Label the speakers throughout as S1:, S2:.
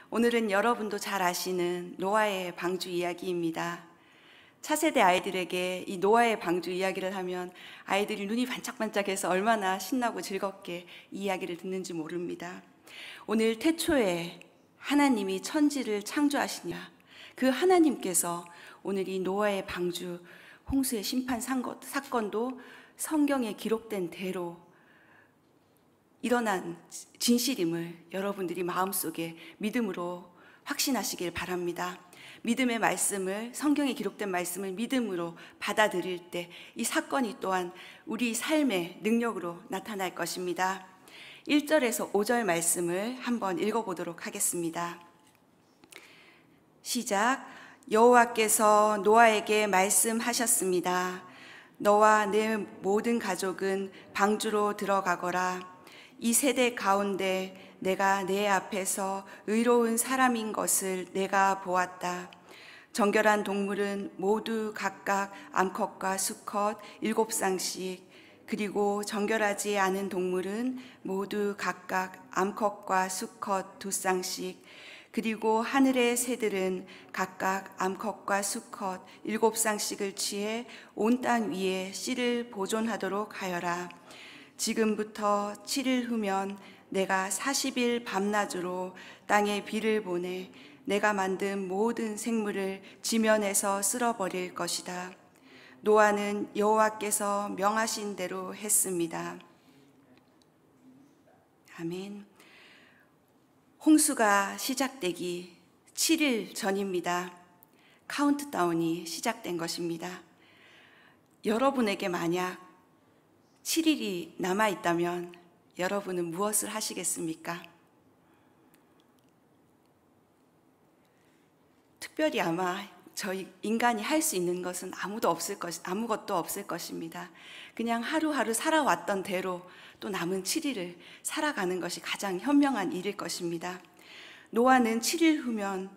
S1: 오늘은 여러분도 잘 아시는 노아의 방주 이야기입니다. 차세대 아이들에게 이 노아의 방주 이야기를 하면 아이들이 눈이 반짝반짝해서 얼마나 신나고 즐겁게 이 이야기를 듣는지 모릅니다. 오늘 태초에 하나님이 천지를 창조하시냐, 그 하나님께서 오늘 이 노아의 방주 홍수의 심판 사건도 성경에 기록된 대로 일어난 진실임을 여러분들이 마음속에 믿음으로 확신하시길 바랍니다. 믿음의 말씀을, 성경에 기록된 말씀을 믿음으로 받아들일 때 이 사건이 또한 우리 삶의 능력으로 나타날 것입니다. 1절에서 5절 말씀을 한번 읽어보도록 하겠습니다. 시작. 여호와께서 노아에게 말씀하셨습니다. 너와 내 모든 가족은 방주로 들어가거라. 이 세대 가운데 내가 내 앞에서 의로운 사람인 것을 내가 보았다. 정결한 동물은 모두 각각 암컷과 수컷 7쌍씩, 그리고 정결하지 않은 동물은 모두 각각 암컷과 수컷 2쌍씩, 그리고 하늘의 새들은 각각 암컷과 수컷 7쌍씩을 취해 온 땅 위에 씨를 보존하도록 하여라. 지금부터 7일 후면 내가 40일 밤낮으로 땅에 비를 보내 내가 만든 모든 생물을 지면에서 쓸어버릴 것이다. 노아는 여호와께서 명하신 대로 했습니다. 아멘. 홍수가 시작되기 7일 전입니다. 카운트다운이 시작된 것입니다. 여러분에게 만약 7일이 남아있다면 여러분은 무엇을 하시겠습니까? 특별히 아마 저희 인간이 할 수 있는 것은 아무것도 없을 것입니다. 그냥 하루하루 살아왔던 대로 또 남은 7일을 살아가는 것이 가장 현명한 일일 것입니다. 노아는 7일 후면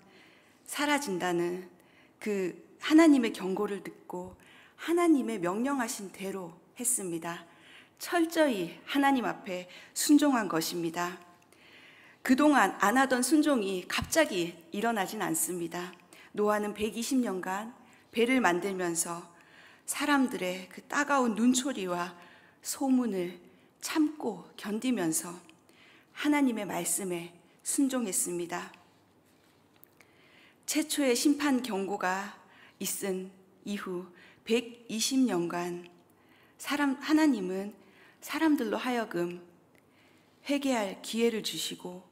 S1: 사라진다는 그 하나님의 경고를 듣고 하나님의 명령하신 대로 했습니다. 철저히 하나님 앞에 순종한 것입니다. 그동안 안 하던 순종이 갑자기 일어나진 않습니다. 노아는 120년간 배를 만들면서 사람들의 그 따가운 눈초리와 소문을 참고 견디면서 하나님의 말씀에 순종했습니다. 최초의 심판 경고가 있은 이후 120년간 하나님은 사람들로 하여금 회개할 기회를 주시고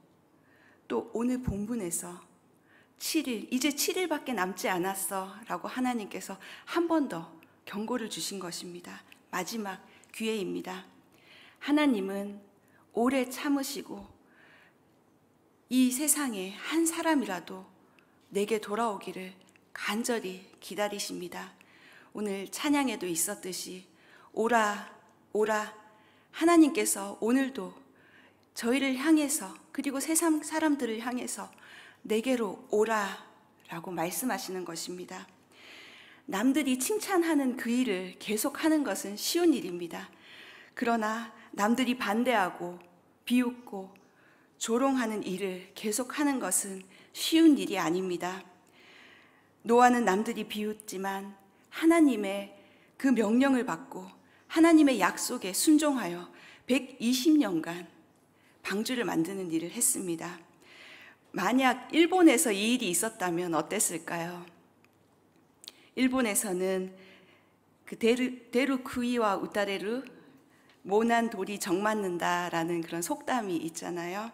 S1: 또 오늘 본문에서 7일, 이제 7일밖에 남지 않았어 라고 하나님께서 한 번 더 경고를 주신 것입니다. 마지막 기회입니다. 하나님은 오래 참으시고 이 세상에 한 사람이라도 내게 돌아오기를 간절히 기다리십니다. 오늘 찬양에도 있었듯이 오라 오라, 하나님께서 오늘도 저희를 향해서 그리고 세상 사람들을 향해서 내게로 오라 라고 말씀하시는 것입니다. 남들이 칭찬하는 그 일을 계속하는 것은 쉬운 일입니다. 그러나 남들이 반대하고 비웃고 조롱하는 일을 계속하는 것은 쉬운 일이 아닙니다. 노아는 남들이 비웃지만 하나님의 그 명령을 받고 하나님의 약속에 순종하여 120년간 방주를 만드는 일을 했습니다. 만약 일본에서 이 일이 있었다면 어땠을까요? 일본에서는 그 데루쿠이와 우타레루, 모난 돌이 정맞는다라는 그런 속담이 있잖아요.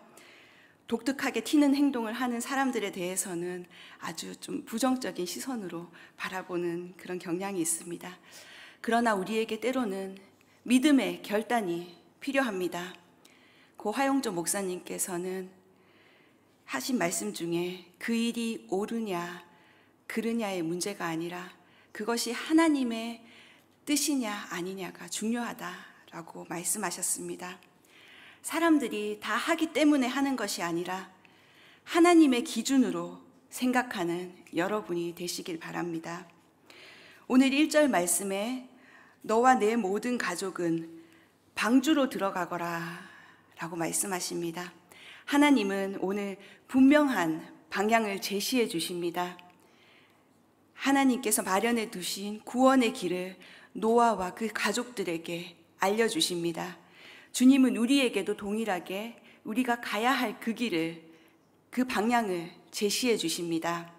S1: 독특하게 튀는 행동을 하는 사람들에 대해서는 아주 좀 부정적인 시선으로 바라보는 그런 경향이 있습니다. 그러나 우리에게 때로는 믿음의 결단이 필요합니다. 고 화용조 목사님께서는 하신 말씀 중에 그 일이 옳으냐 그르냐의 문제가 아니라 그것이 하나님의 뜻이냐 아니냐가 중요하다라고 말씀하셨습니다. 사람들이 다 하기 때문에 하는 것이 아니라 하나님의 기준으로 생각하는 여러분이 되시길 바랍니다. 오늘 1절 말씀에 너와 내 모든 가족은 방주로 들어가거라 라고 말씀하십니다. 하나님은 오늘 분명한 방향을 제시해 주십니다. 하나님께서 마련해 두신 구원의 길을 노아와 그 가족들에게 알려주십니다. 주님은 우리에게도 동일하게 우리가 가야 할 그 길을, 그 방향을 제시해 주십니다.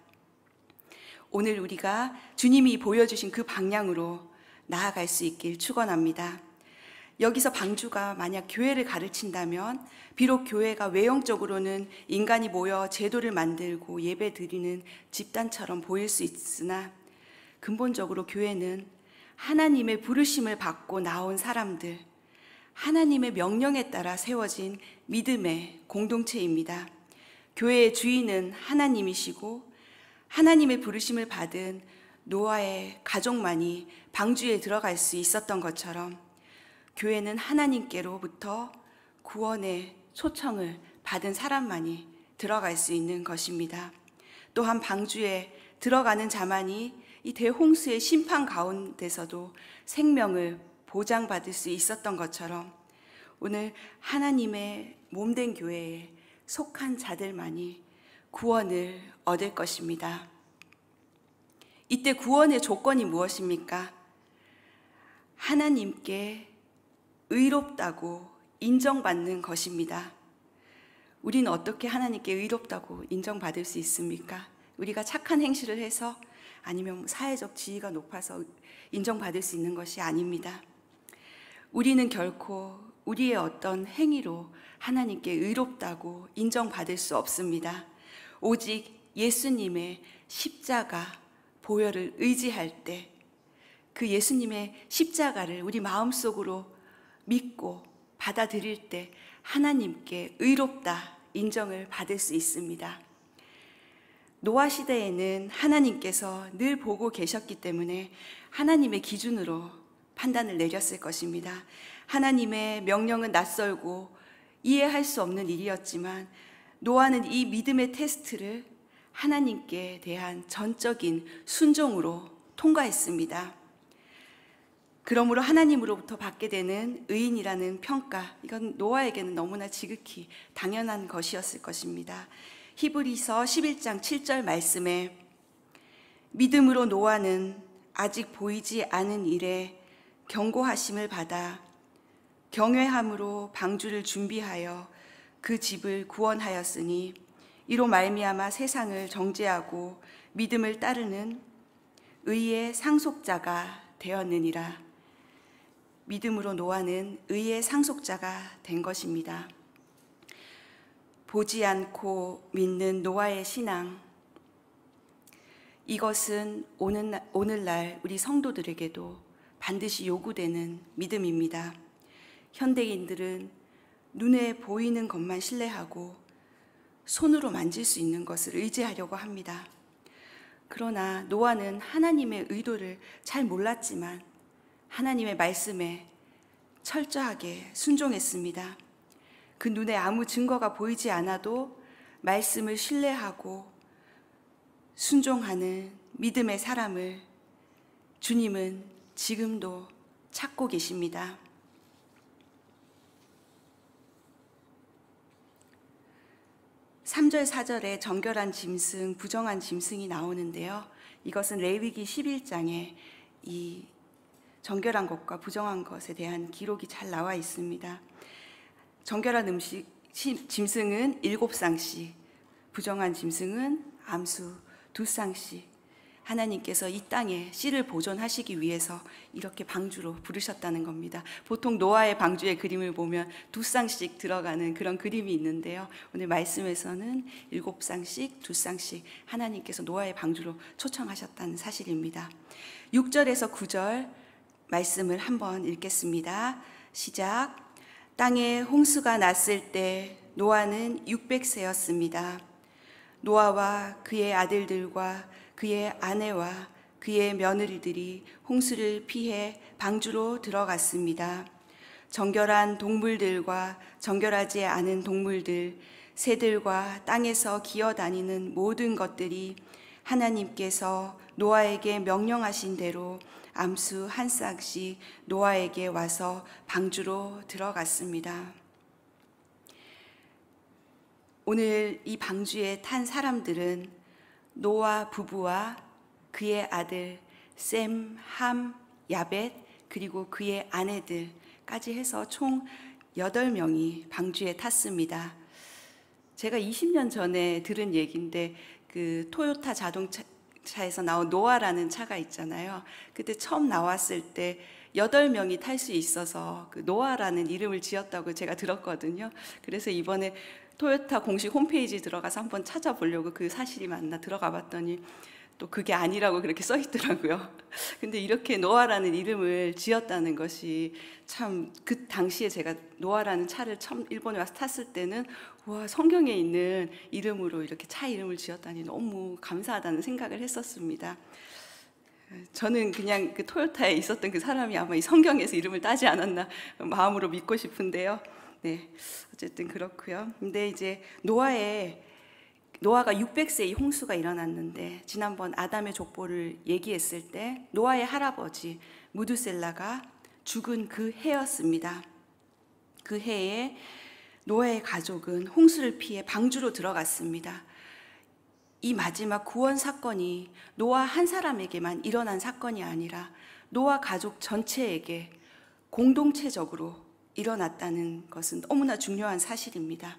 S1: 오늘 우리가 주님이 보여주신 그 방향으로 나아갈 수 있길 축원합니다. 여기서 방주가 만약 교회를 가르친다면 비록 교회가 외형적으로는 인간이 모여 제도를 만들고 예배 드리는 집단처럼 보일 수 있으나 근본적으로 교회는 하나님의 부르심을 받고 나온 사람들, 하나님의 명령에 따라 세워진 믿음의 공동체입니다. 교회의 주인은 하나님이시고 하나님의 부르심을 받은 노아의 가족만이 방주에 들어갈 수 있었던 것처럼 교회는 하나님께로부터 구원의 초청을 받은 사람만이 들어갈 수 있는 것입니다. 또한 방주에 들어가는 자만이 이 대홍수의 심판 가운데서도 생명을 보장받을 수 있었던 것처럼 오늘 하나님의 몸된 교회에 속한 자들만이 구원을 얻을 것입니다. 이때 구원의 조건이 무엇입니까? 하나님께 의롭다고 인정받는 것입니다. 우리는 어떻게 하나님께 의롭다고 인정받을 수 있습니까? 우리가 착한 행실을 해서 아니면 사회적 지위가 높아서 인정받을 수 있는 것이 아닙니다. 우리는 결코 우리의 어떤 행위로 하나님께 의롭다고 인정받을 수 없습니다. 오직 예수님의 십자가 보혈을 의지할 때 그 예수님의 십자가를 우리 마음속으로 믿고 받아들일 때 하나님께 의롭다 인정을 받을 수 있습니다. 노아 시대에는 하나님께서 늘 보고 계셨기 때문에 하나님의 기준으로 판단을 내렸을 것입니다. 하나님의 명령은 낯설고 이해할 수 없는 일이었지만 노아는 이 믿음의 테스트를 하나님께 대한 전적인 순종으로 통과했습니다. 그러므로 하나님으로부터 받게 되는 의인이라는 평가, 이건 노아에게는 너무나 지극히 당연한 것이었을 것입니다. 히브리서 11장 7절 말씀에 믿음으로 노아는 아직 보이지 않은 일에 경고하심을 받아 경외함으로 방주를 준비하여 그 집을 구원하였으니 이로 말미암아 세상을 정죄하고 믿음을 따르는 의의 상속자가 되었느니라. 믿음으로 노아는 의의 상속자가 된 것입니다. 보지 않고 믿는 노아의 신앙, 이것은 오늘날 우리 성도들에게도 반드시 요구되는 믿음입니다. 현대인들은 눈에 보이는 것만 신뢰하고 손으로 만질 수 있는 것을 의지하려고 합니다. 그러나 노아는 하나님의 의도를 잘 몰랐지만 하나님의 말씀에 철저하게 순종했습니다. 그 눈에 아무 증거가 보이지 않아도 말씀을 신뢰하고 순종하는 믿음의 사람을 주님은 지금도 찾고 계십니다. 3절, 4절에 정결한 짐승, 부정한 짐승이 나오는데요. 이것은 레위기 11장에 이 정결한 것과 부정한 것에 대한 기록이 잘 나와 있습니다. 정결한 짐승은 7쌍씩, 부정한 짐승은 암수 2쌍씩. 하나님께서 이 땅에 씨를 보존하시기 위해서 이렇게 방주로 부르셨다는 겁니다. 보통 노아의 방주의 그림을 보면 2쌍씩 들어가는 그런 그림이 있는데요. 오늘 말씀에서는 7쌍씩, 2쌍씩 하나님께서 노아의 방주로 초청하셨다는 사실입니다. 6절에서 9절 말씀을 한번 읽겠습니다. 시작. 땅에 홍수가 났을 때 노아는 600세였습니다. 노아와 그의 아들들과 그의 아내와 그의 며느리들이 홍수를 피해 방주로 들어갔습니다. 정결한 동물들과 정결하지 않은 동물들, 새들과 땅에서 기어다니는 모든 것들이 하나님께서 노아에게 명령하신 대로 암수 1쌍씩 노아에게 와서 방주로 들어갔습니다. 오늘 이 방주에 탄 사람들은 노아 부부와 그의 아들 셈, 함, 야벳, 그리고 그의 아내들까지 해서 총 8명이 방주에 탔습니다. 제가 20년 전에 들은 얘기인데 그 토요타 자동차에서 나온 노아라는 차가 있잖아요. 그때 처음 나왔을 때 8명이 탈 수 있어서 그 노아라는 이름을 지었다고 제가 들었거든요. 그래서 이번에 토요타 공식 홈페이지 들어가서 한번 찾아보려고 그 사실이 맞나 들어가 봤더니 또 그게 아니라고 그렇게 써 있더라고요. 근데 이렇게 노아라는 이름을 지었다는 것이 참 그 당시에 제가 노아라는 차를 처음 일본에 와서 탔을 때는 와, 성경에 있는 이름으로 이렇게 차 이름을 지었다니 너무 감사하다는 생각을 했었습니다. 저는 그냥 그 토요타에 있었던 그 사람이 아마 이 성경에서 이름을 따지 않았나 마음으로 믿고 싶은데요. 네, 어쨌든 그렇고요. 근데 이제 노아가 600세 이 홍수가 일어났는데 지난번 아담의 족보를 얘기했을 때 노아의 할아버지 무두셀라가 죽은 그 해였습니다. 그 해에 노아의 가족은 홍수를 피해 방주로 들어갔습니다. 이 마지막 구원 사건이 노아 한 사람에게만 일어난 사건이 아니라 노아 가족 전체에게 공동체적으로 일어났다는 것은 너무나 중요한 사실입니다.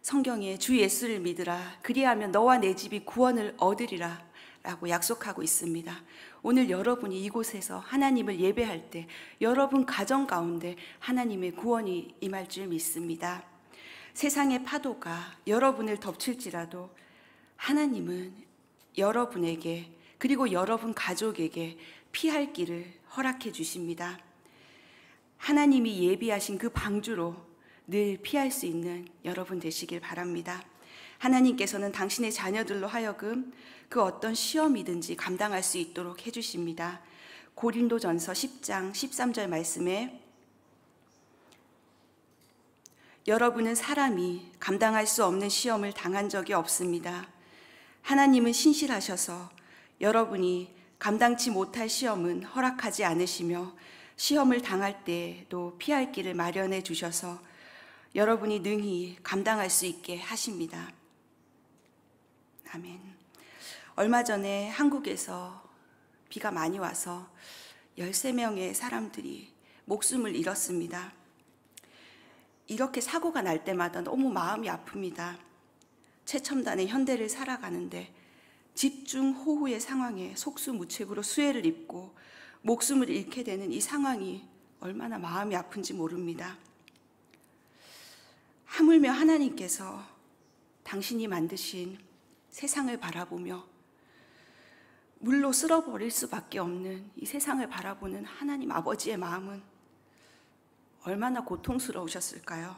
S1: 성경에 주 예수를 믿으라 그리하면 너와 내 집이 구원을 얻으리라 라고 약속하고 있습니다. 오늘 여러분이 이곳에서 하나님을 예배할 때 여러분 가정 가운데 하나님의 구원이 임할 줄 믿습니다. 세상의 파도가 여러분을 덮칠지라도 하나님은 여러분에게 그리고 여러분 가족에게 피할 길을 허락해 주십니다. 하나님이 예비하신 그 방주로 늘 피할 수 있는 여러분 되시길 바랍니다. 하나님께서는 당신의 자녀들로 하여금 그 어떤 시험이든지 감당할 수 있도록 해주십니다. 고린도전서 10장 13절 말씀에 여러분은 사람이 감당할 수 없는 시험을 당한 적이 없습니다. 하나님은 신실하셔서 여러분이 감당치 못할 시험은 허락하지 않으시며 시험을 당할 때도 피할 길을 마련해 주셔서 여러분이 능히 감당할 수 있게 하십니다. 아멘. 얼마 전에 한국에서 비가 많이 와서 13명의 사람들이 목숨을 잃었습니다. 이렇게 사고가 날 때마다 너무 마음이 아픕니다. 최첨단의 현대를 살아가는데 집중호우의 상황에 속수무책으로 수해를 입고 목숨을 잃게 되는 이 상황이 얼마나 마음이 아픈지 모릅니다. 하물며 하나님께서 당신이 만드신 세상을 바라보며 물로 쓸어버릴 수밖에 없는 이 세상을 바라보는 하나님 아버지의 마음은 얼마나 고통스러우셨을까요?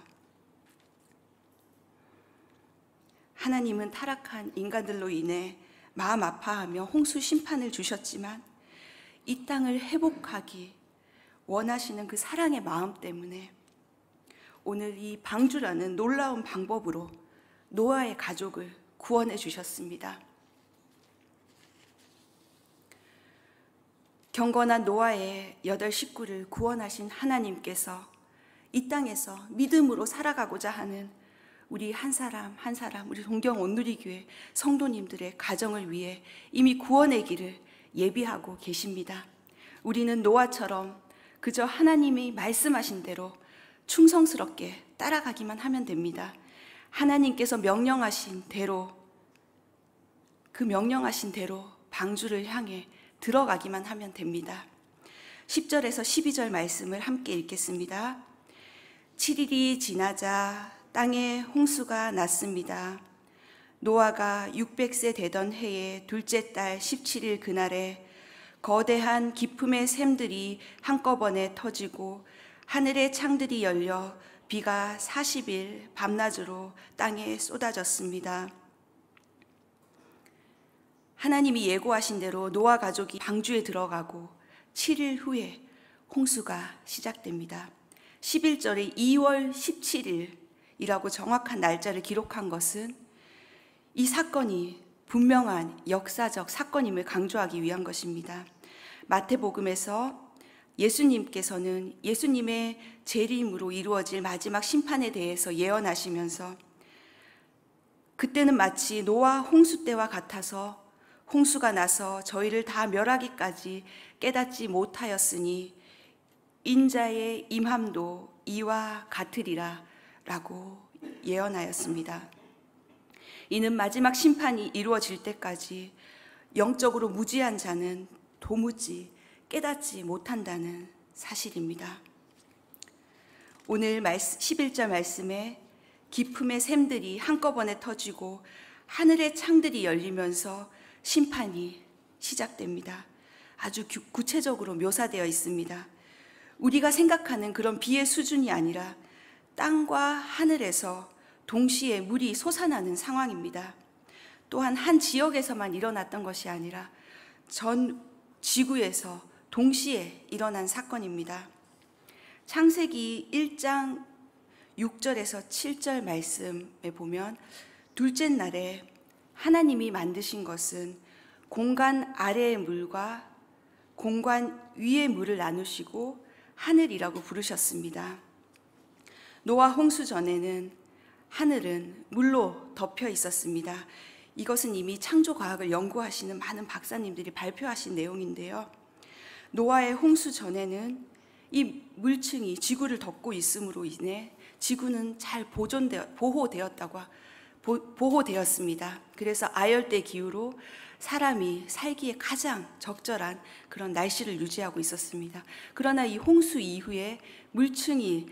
S1: 하나님은 타락한 인간들로 인해 마음 아파하며 홍수 심판을 주셨지만 이 땅을 회복하기 원하시는 그 사랑의 마음 때문에 오늘 이 방주라는 놀라운 방법으로 노아의 가족을 구원해 주셨습니다. 경건한 노아의 8 식구를 구원하신 하나님께서 이 땅에서 믿음으로 살아가고자 하는 우리 한 사람 한 사람 우리 동경 온누리교회 성도님들의 가정을 위해 이미 구원의 길을 예비하고 계십니다. 우리는 노아처럼 그저 하나님이 말씀하신 대로 충성스럽게 따라가기만 하면 됩니다. 하나님께서 명령하신 대로 그 명령하신 대로 방주를 향해 들어가기만 하면 됩니다. 10절에서 12절 말씀을 함께 읽겠습니다. 7일이 지나자 땅에 홍수가 났습니다. 노아가 600세 되던 해의 둘째 달 17일 그날에 거대한 기품의 샘들이 한꺼번에 터지고 하늘의 창들이 열려 비가 40일 밤낮으로 땅에 쏟아졌습니다. 하나님이 예고하신 대로 노아 가족이 방주에 들어가고 7일 후에 홍수가 시작됩니다. 11절에 2월 17일이라고 정확한 날짜를 기록한 것은 이 사건이 분명한 역사적 사건임을 강조하기 위한 것입니다. 마태복음에서 예수님께서는 예수님의 재림으로 이루어질 마지막 심판에 대해서 예언하시면서 그때는 마치 노아 홍수 때와 같아서 홍수가 나서 저희를 다 멸하기까지 깨닫지 못하였으니 인자의 임함도 이와 같으리라 라고 예언하였습니다. 이는 마지막 심판이 이루어질 때까지 영적으로 무지한 자는 도무지 깨닫지 못한다는 사실입니다. 오늘 11절 말씀에 기품의 샘들이 한꺼번에 터지고 하늘의 창들이 열리면서 심판이 시작됩니다. 아주 구체적으로 묘사되어 있습니다. 우리가 생각하는 그런 비의 수준이 아니라 땅과 하늘에서 동시에 물이 솟아나는 상황입니다. 또한 한 지역에서만 일어났던 것이 아니라 전 지구에서 동시에 일어난 사건입니다. 창세기 1장 6절에서 7절 말씀에 보면 둘째 날에 하나님이 만드신 것은 공간 아래의 물과 공간 위의 물을 나누시고 하늘이라고 부르셨습니다. 노아 홍수 전에는 하늘은 물로 덮여 있었습니다. 이것은 이미 창조과학을 연구하시는 많은 박사님들이 발표하신 내용인데요. 노아의 홍수 전에는 이 물층이 지구를 덮고 있음으로 인해 지구는 잘 보호되었습니다. 그래서 아열대 기후로 사람이 살기에 가장 적절한 그런 날씨를 유지하고 있었습니다. 그러나 이 홍수 이후에 물층이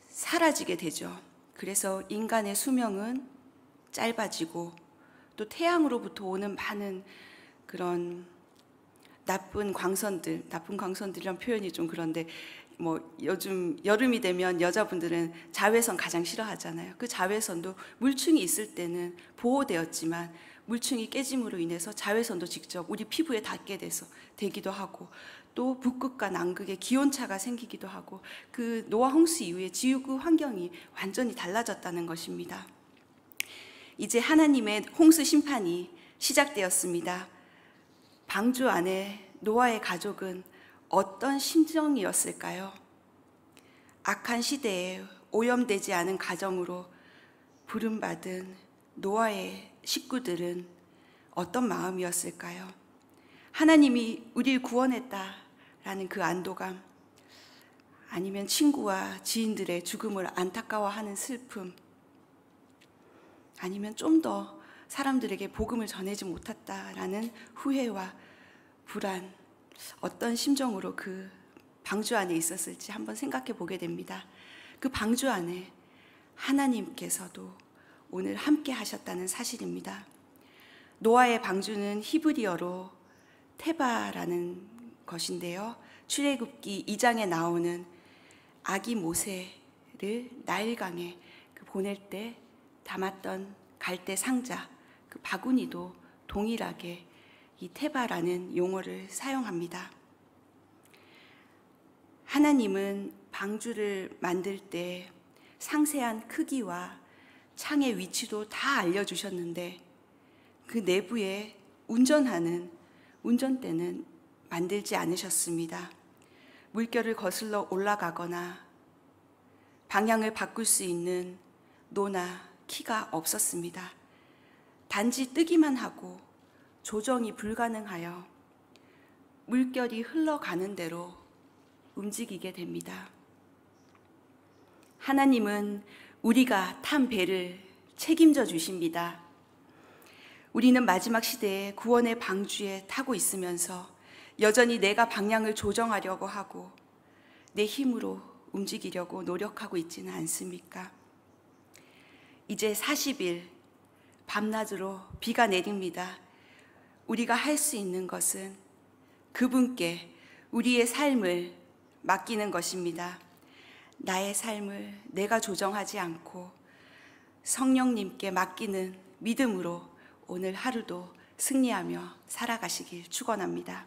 S1: 사라지게 되죠. 그래서 인간의 수명은 짧아지고 또 태양으로부터 오는 많은 그런 나쁜 광선들이란 표현이 좀 그런데 요즘 여름이 되면 여자분들은 자외선 가장 싫어하잖아요. 그 자외선도 물층이 있을 때는 보호되었지만 물층이 깨짐으로 인해서 자외선도 직접 우리 피부에 닿게 되기도 하고 또 북극과 남극의 기온차가 생기기도 하고 그 노아 홍수 이후에 지구 환경이 완전히 달라졌다는 것입니다. 이제 하나님의 홍수 심판이 시작되었습니다. 방주 안에 노아의 가족은 어떤 심정이었을까요? 악한 시대에 오염되지 않은 가정으로 부름받은 노아의 식구들은 어떤 마음이었을까요? 하나님이 우리를 구원했다라는 그 안도감, 아니면 친구와 지인들의 죽음을 안타까워하는 슬픔, 아니면 좀 더 사람들에게 복음을 전하지 못했다라는 후회와 불안, 어떤 심정으로 그 방주 안에 있었을지 한번 생각해 보게 됩니다. 그 방주 안에 하나님께서도 오늘 함께 하셨다는 사실입니다. 노아의 방주는 히브리어로 테바라는 것인데요. 출애굽기 2장에 나오는 아기 모세를 나일강에 보낼 때 담았던 갈대 상자, 그 바구니도 동일하게 이 테바라는 용어를 사용합니다. 하나님은 방주를 만들 때 상세한 크기와 창의 위치도 다 알려주셨는데 그 내부에 운전대는 만들지 않으셨습니다. 물결을 거슬러 올라가거나 방향을 바꿀 수 있는 노나 키가 없었습니다. 단지 뜨기만 하고 조정이 불가능하여 물결이 흘러가는 대로 움직이게 됩니다. 하나님은 우리가 탄 배를 책임져 주십니다. 우리는 마지막 시대에 구원의 방주에 타고 있으면서 여전히 내가 방향을 조정하려고 하고 내 힘으로 움직이려고 노력하고 있지는 않습니까? 이제 40일 밤낮으로 비가 내립니다. 우리가 할 수 있는 것은 그분께 우리의 삶을 맡기는 것입니다. 나의 삶을 내가 조정하지 않고 성령님께 맡기는 믿음으로 오늘 하루도 승리하며 살아가시길 축원합니다.